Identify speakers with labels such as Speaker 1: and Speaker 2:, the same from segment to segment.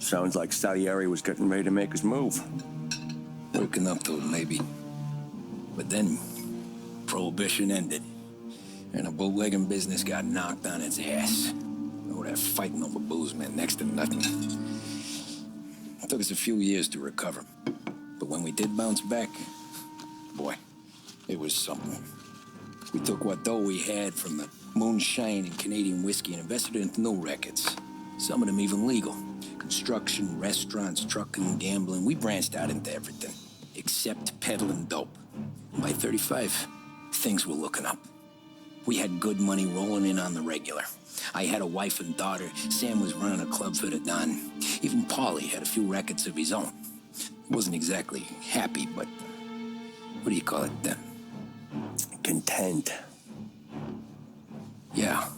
Speaker 1: Sounds like Salieri was getting ready to make his move.
Speaker 2: Working up to it, maybe. But then, Prohibition ended, and the bootlegging business got knocked on its ass. Oh, that fighting over booze meant next to nothing. It took us a few years to recover. But when we did bounce back, boy, it was something. We took what dough we had from the moonshine and Canadian whiskey and invested it into new records. Some of them even legal. Construction, restaurants, trucking, gambling. We branched out into everything, except peddling dope. And by 35, things were looking up. We had good money rolling in on the regular. I had a wife and daughter. Sam was running a club for the Don. Even Paulie had a few records of his own. He wasn't exactly happy, but what do you call it then?
Speaker 1: Content.
Speaker 2: Yeah,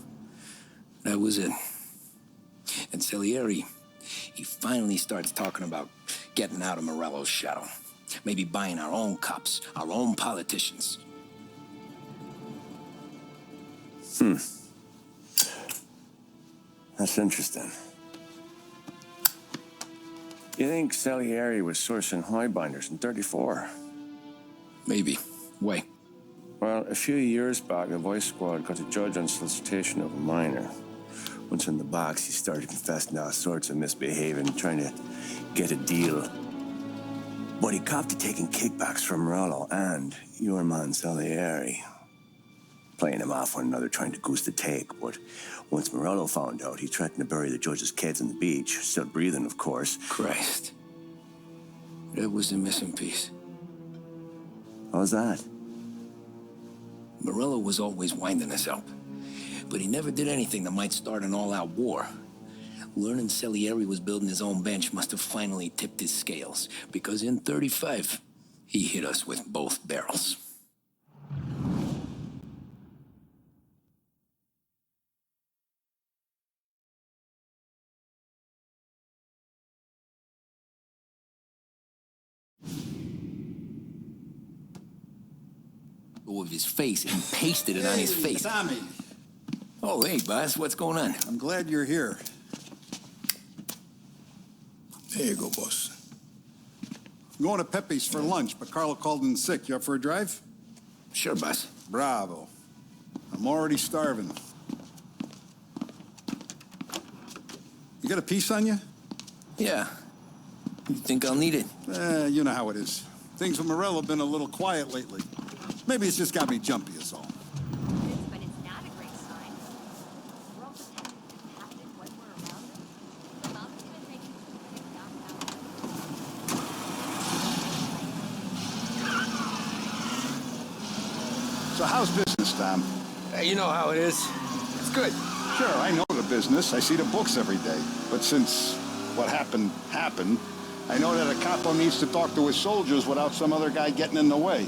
Speaker 2: that was it. And Salieri, he finally starts talking about getting out of Morello's shadow. Maybe buying our own cops, our own politicians.
Speaker 1: That's interesting. You think Salieri was sourcing highbinders in 34?
Speaker 2: Maybe. Why?
Speaker 1: Well, a few years back, the Vice Squad got a judge on solicitation of a minor. Once in the box, he started confessing all sorts of misbehaving, trying to get a deal. But he copped to taking kickbacks from Morello and your man Salieri. Playing him off one another, trying to goose the take. But once Morello found out, he threatened to bury the judge's kids on the beach. Still breathing, of course.
Speaker 2: Christ. That was the missing piece.
Speaker 1: How's that?
Speaker 2: Morello was always winding us up. But he never did anything that might start an all-out war. Learning Salieri was building his own bench must have finally tipped his scales. Because in 35, he hit us with both barrels. Of his face and pasted it on his face.
Speaker 3: Tommy.
Speaker 2: Oh, hey, boss, what's going on?
Speaker 3: I'm glad you're here.
Speaker 4: There you go, boss.
Speaker 3: I'm going to Pepe's for lunch, but Carlo called in sick. You up for a drive?
Speaker 2: Sure, boss.
Speaker 3: Bravo. I'm already starving. You got a piece on you?
Speaker 2: Yeah. You think I'll need it?
Speaker 3: You know how it is. Things with Morello have been a little quiet lately. Maybe it's just got me jumpy is all.
Speaker 5: But it's not a great sign. We're all just having to adapt it when we're around it. The mom's gonna take you to the downtown.
Speaker 3: So how's business, Tom?
Speaker 4: Hey, you know how it is. It's good.
Speaker 3: Sure, I know the business. I see the books every day. But since what happened, I know that a capo needs to talk to his soldiers without some other guy getting in the way.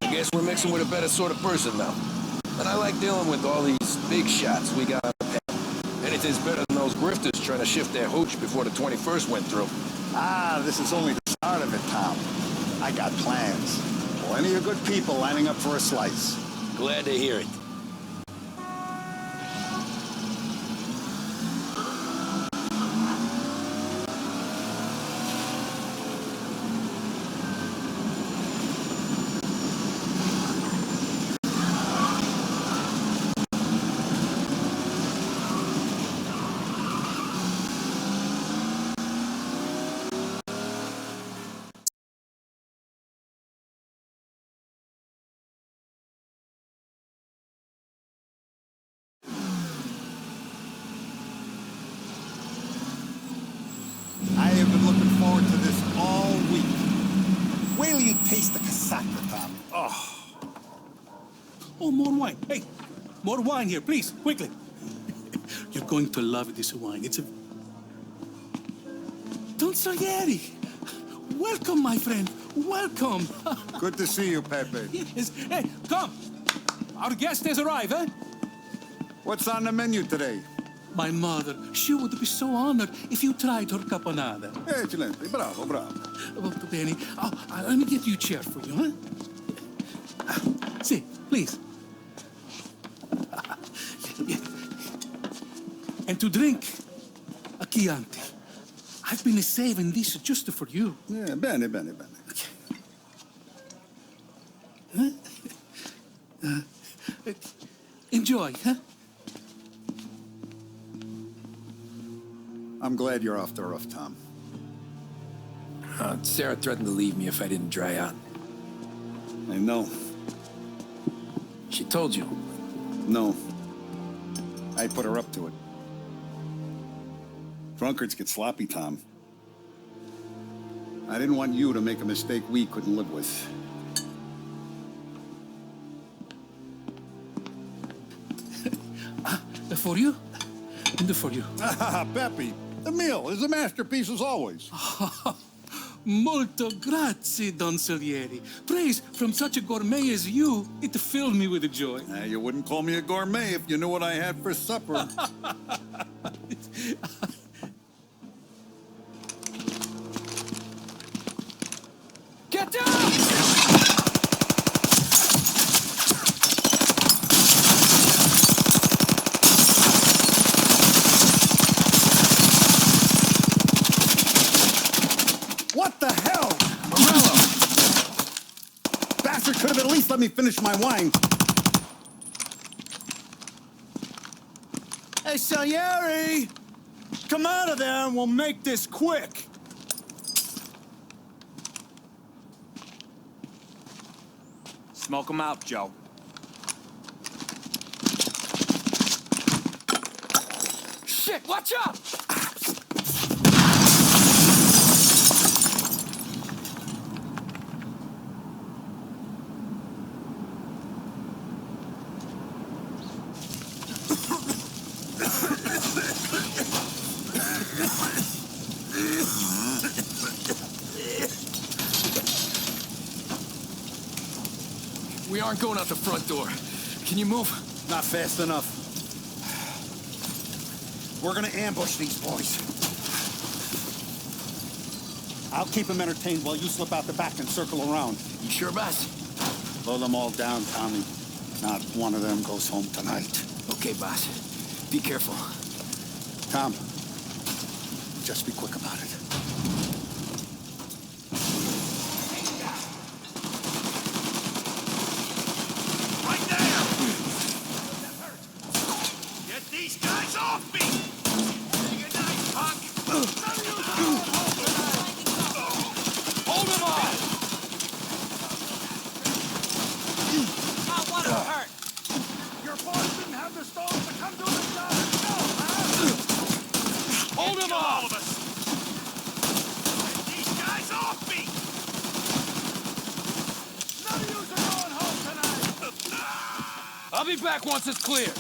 Speaker 4: I guess we're mixing with a better sort of person now. And I like dealing with all these big shots we got on the panel. Anything's better than those grifters trying to shift their hooch before the 21st went through.
Speaker 3: Ah, this is only the start of it, Tom. I got plans. Plenty of good people lining up for a slice.
Speaker 4: Glad to hear it.
Speaker 3: I have been looking forward to this all week. Wait till you taste the cassata, Tom.
Speaker 6: Oh, more wine. Hey, more wine here, please, quickly. You're going to love this wine. It's a... Don Salieri. Welcome, my friend. Welcome.
Speaker 3: Good to see you, Pepe.
Speaker 6: Yes. Hey, come. Our guest has arrived, eh?
Speaker 3: What's on the menu today?
Speaker 6: My mother, she would be so honored if you tried her caponata.
Speaker 3: Excellent. Bravo, bravo.
Speaker 6: Molto bene. Oh, let me get you a chair for you, huh? See, please. And to drink a Chianti. I've been saving this just for you.
Speaker 3: Yeah, bene, bene, bene.
Speaker 6: Enjoy, huh?
Speaker 3: I'm glad you're off the roof, Tom.
Speaker 2: Sarah threatened to leave me if I didn't dry out.
Speaker 3: I know.
Speaker 2: She told you.
Speaker 3: No. I put her up to it. Drunkards get sloppy, Tom. I didn't want you to make a mistake we couldn't live with.
Speaker 6: For you? And for you.
Speaker 3: Peppy, the meal is a masterpiece as always.
Speaker 6: Molto grazie, Don Salieri. Praise from such a gourmet as you, it filled me with joy.
Speaker 3: You wouldn't call me a gourmet if you knew what I had for supper.
Speaker 4: Get down!
Speaker 3: What the hell? Morello! Bastard could have at least let me finish my wine.
Speaker 7: Hey, Salieri! Come out of there and we'll make this quick. Smoke 'em out, Joe.
Speaker 4: Shit, watch out! We aren't going out the front door. Can you move?
Speaker 3: Not fast enough. We're gonna ambush these boys. I'll keep them entertained while you slip out the back and circle around.
Speaker 2: You sure, boss?
Speaker 3: Blow them all down, Tommy. Not one of them goes home tonight.
Speaker 2: Okay, boss. Be careful.
Speaker 3: Tom, just be quick about it.
Speaker 8: Right there! Get these guys off me! Take a nice punk!
Speaker 4: Hold him off!
Speaker 8: I want to hurt! Your boss didn't have the stones to come do the job himself, huh?
Speaker 4: Hold him
Speaker 8: All
Speaker 4: off!
Speaker 8: of us! Get these guys off me! None of yous are going home tonight!
Speaker 4: I'll be back once it's clear.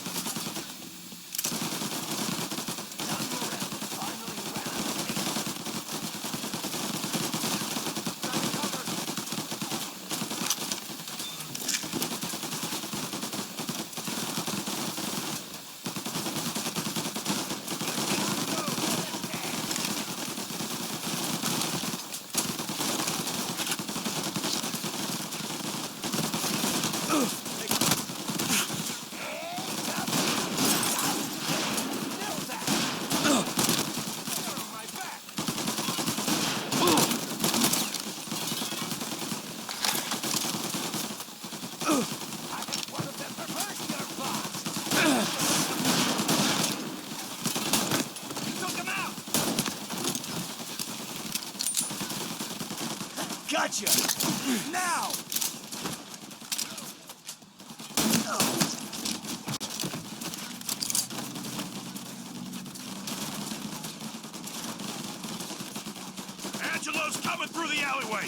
Speaker 8: Gotcha! Now! Angelo's coming through the alleyway!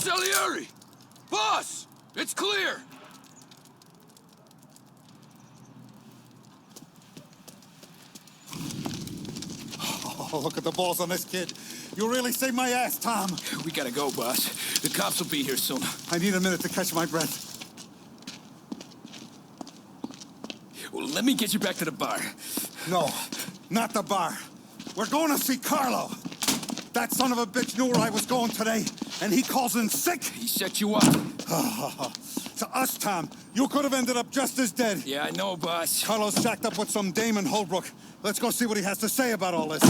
Speaker 4: Salieri! Boss! It's clear!
Speaker 7: Oh, look at the balls on this kid. You really saved my ass, Tom.
Speaker 2: We gotta go, boss. The cops will be here soon.
Speaker 7: I need a minute to catch my breath.
Speaker 2: Well, let me get you back to the bar.
Speaker 7: No, not the bar. We're going to see Carlo. That son of a bitch knew where I was going today, and he calls in sick.
Speaker 2: He set you up.
Speaker 7: To us, Tom, you could have ended up just as dead.
Speaker 2: Yeah, I know, boss.
Speaker 7: Carlo's shacked up with some dame in Holbrook. Let's go see what he has to say about all this.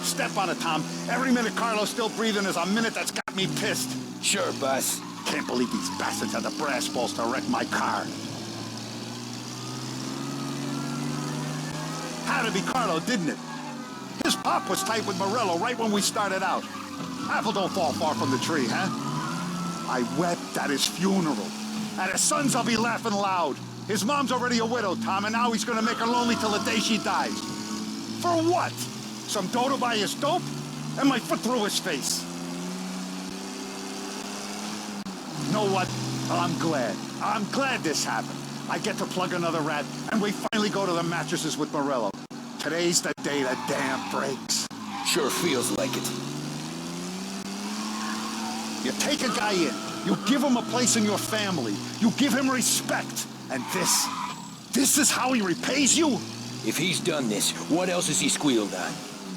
Speaker 3: Step on it, Tom. Every minute Carlo's still breathing is a minute that's got me pissed.
Speaker 2: Sure, boss.
Speaker 3: Can't believe these bastards had the brass balls to wreck my car. Had to be Carlo, didn't it? His pop was tight with Morello right when we started out. Apple don't fall far from the tree, huh? I wept at his funeral. At his son's, I'll be laughing loud. His mom's already a widow, Tom, and now he's gonna make her lonely till the day she dies. For what? Some dough to buy his dope? And my foot through his face. Know what? Well, I'm glad. I'm glad this happened. I get to plug another rat, and we finally go to the mattresses with Morello. Today's the day the dam breaks.
Speaker 2: Sure feels like it.
Speaker 3: You take a guy in, you give him a place in your family, you give him respect, and this is how he repays you?
Speaker 2: If he's done this, what else has he squealed on?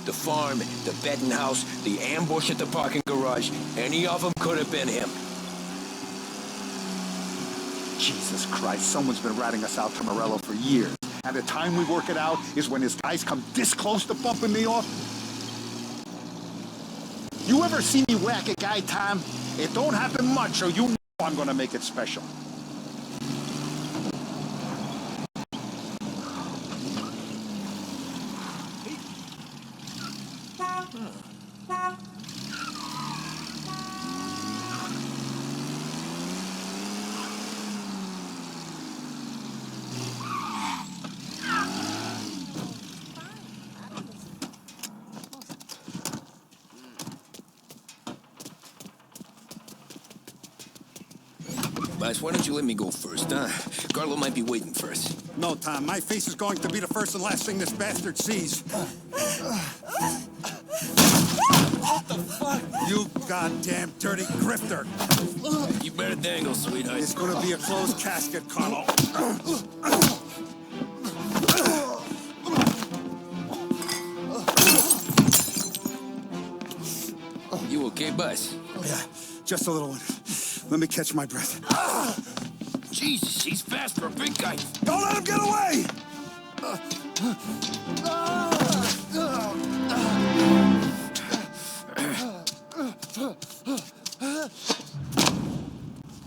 Speaker 2: The farm, the bedding house, the ambush at the parking garage. Any of them could have been him.
Speaker 3: Jesus Christ, someone's been ratting us out to Morello for years. And the time we work it out is when his guys come this close to bumping me off. You ever see me whack a guy, Tom? It don't happen much, so you know I'm gonna make it special.
Speaker 2: Boss, why don't you let me go first, huh? Carlo might be waiting for us.
Speaker 7: No, Tom, my face is going to be the first and last thing this bastard sees. What the fuck? You goddamn dirty grifter.
Speaker 2: You better dangle, sweetheart.
Speaker 7: It's gonna be a closed casket, Carlo.
Speaker 2: You okay, boss?
Speaker 7: Yeah, just a little one. Let me catch my breath.
Speaker 2: Jesus, he's fast for a big guy.
Speaker 7: Don't let him get away!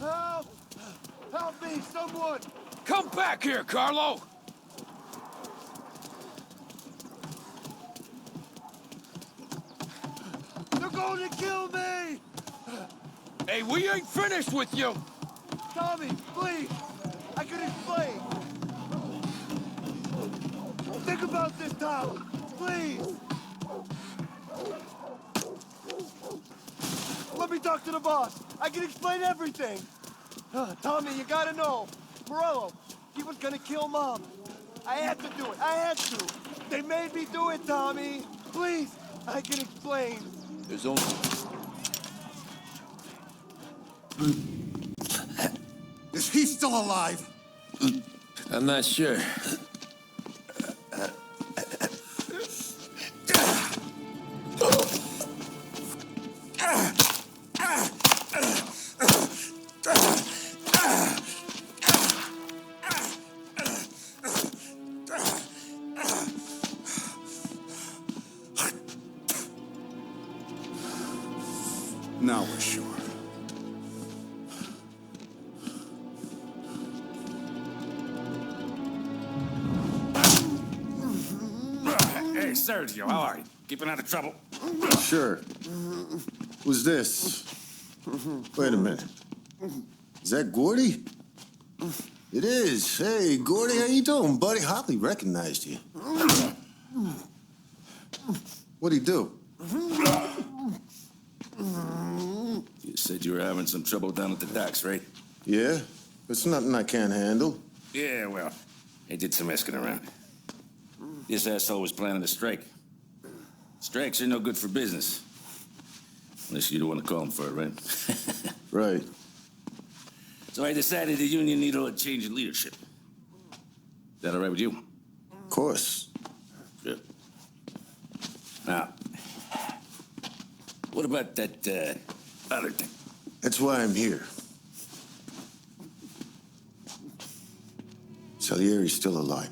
Speaker 8: Help! Help me, someone!
Speaker 4: Come back here, Carlo!
Speaker 8: They're going to kill me!
Speaker 4: Hey, we ain't finished with you!
Speaker 8: Tommy, please! I can explain! Think about this, Tom! Please! Let me talk to the boss! I can explain everything! Tommy, you gotta know! Morello, he was gonna kill Mom! I had to do it! I had to! They made me do it, Tommy! Please! I can explain!
Speaker 4: There's only...
Speaker 7: Is he still alive?
Speaker 2: I'm not sure.
Speaker 7: Now we're sure.
Speaker 9: Hey, Sergio, how are you? Keeping out of trouble?
Speaker 1: Sure. Who's this? Wait a minute. Is that Gordy? It is. Hey, Gordy, how you doing, buddy? Hardly recognized you.
Speaker 10: What'd he do?
Speaker 9: You said you were having some trouble down at the docks, right?
Speaker 10: Yeah? It's nothing I can't handle.
Speaker 9: Yeah, well, I did some asking around. This asshole was planning a strike. Strikes are no good for business. Unless you don't want to call him for it, right?
Speaker 10: Right.
Speaker 9: So I decided the union needed a change in leadership. Is that all right with you?
Speaker 10: Of course.
Speaker 9: Good. Now, what about that, other thing?
Speaker 10: That's why I'm here. Salieri's still alive.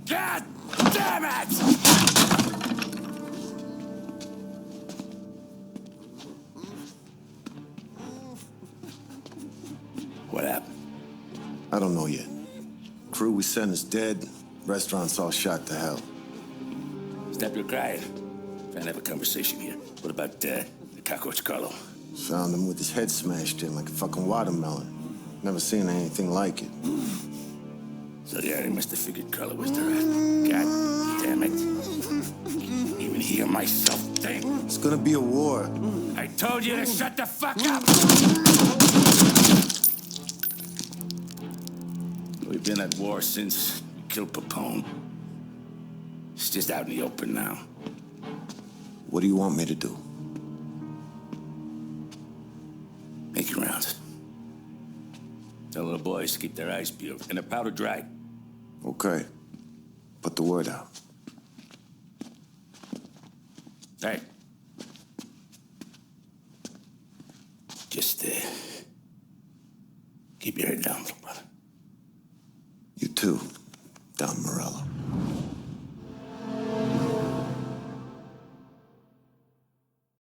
Speaker 9: God damn it! What happened?
Speaker 10: I don't know yet. Crew we sent is dead. Restaurant's all shot to hell.
Speaker 9: Stop your crying. Trying to have a conversation here. What about, the cockroach Carlo?
Speaker 10: Found him with his head smashed in like a fucking watermelon. Never seen anything like it.
Speaker 9: So yeah, they must have figured Carlo was the rat. God damn it. Can't even hear myself think.
Speaker 10: It's gonna be a war.
Speaker 9: I told you to shut the fuck up! We've been at war since we killed Papone. It's just out in the open now.
Speaker 10: What do you want me to do?
Speaker 9: Make your rounds. Tell the boys to keep their eyes peeled and their powder dry.
Speaker 10: Okay. Put the word out.
Speaker 9: Hey. Just, keep your head down, brother.
Speaker 10: You too, Don Morello.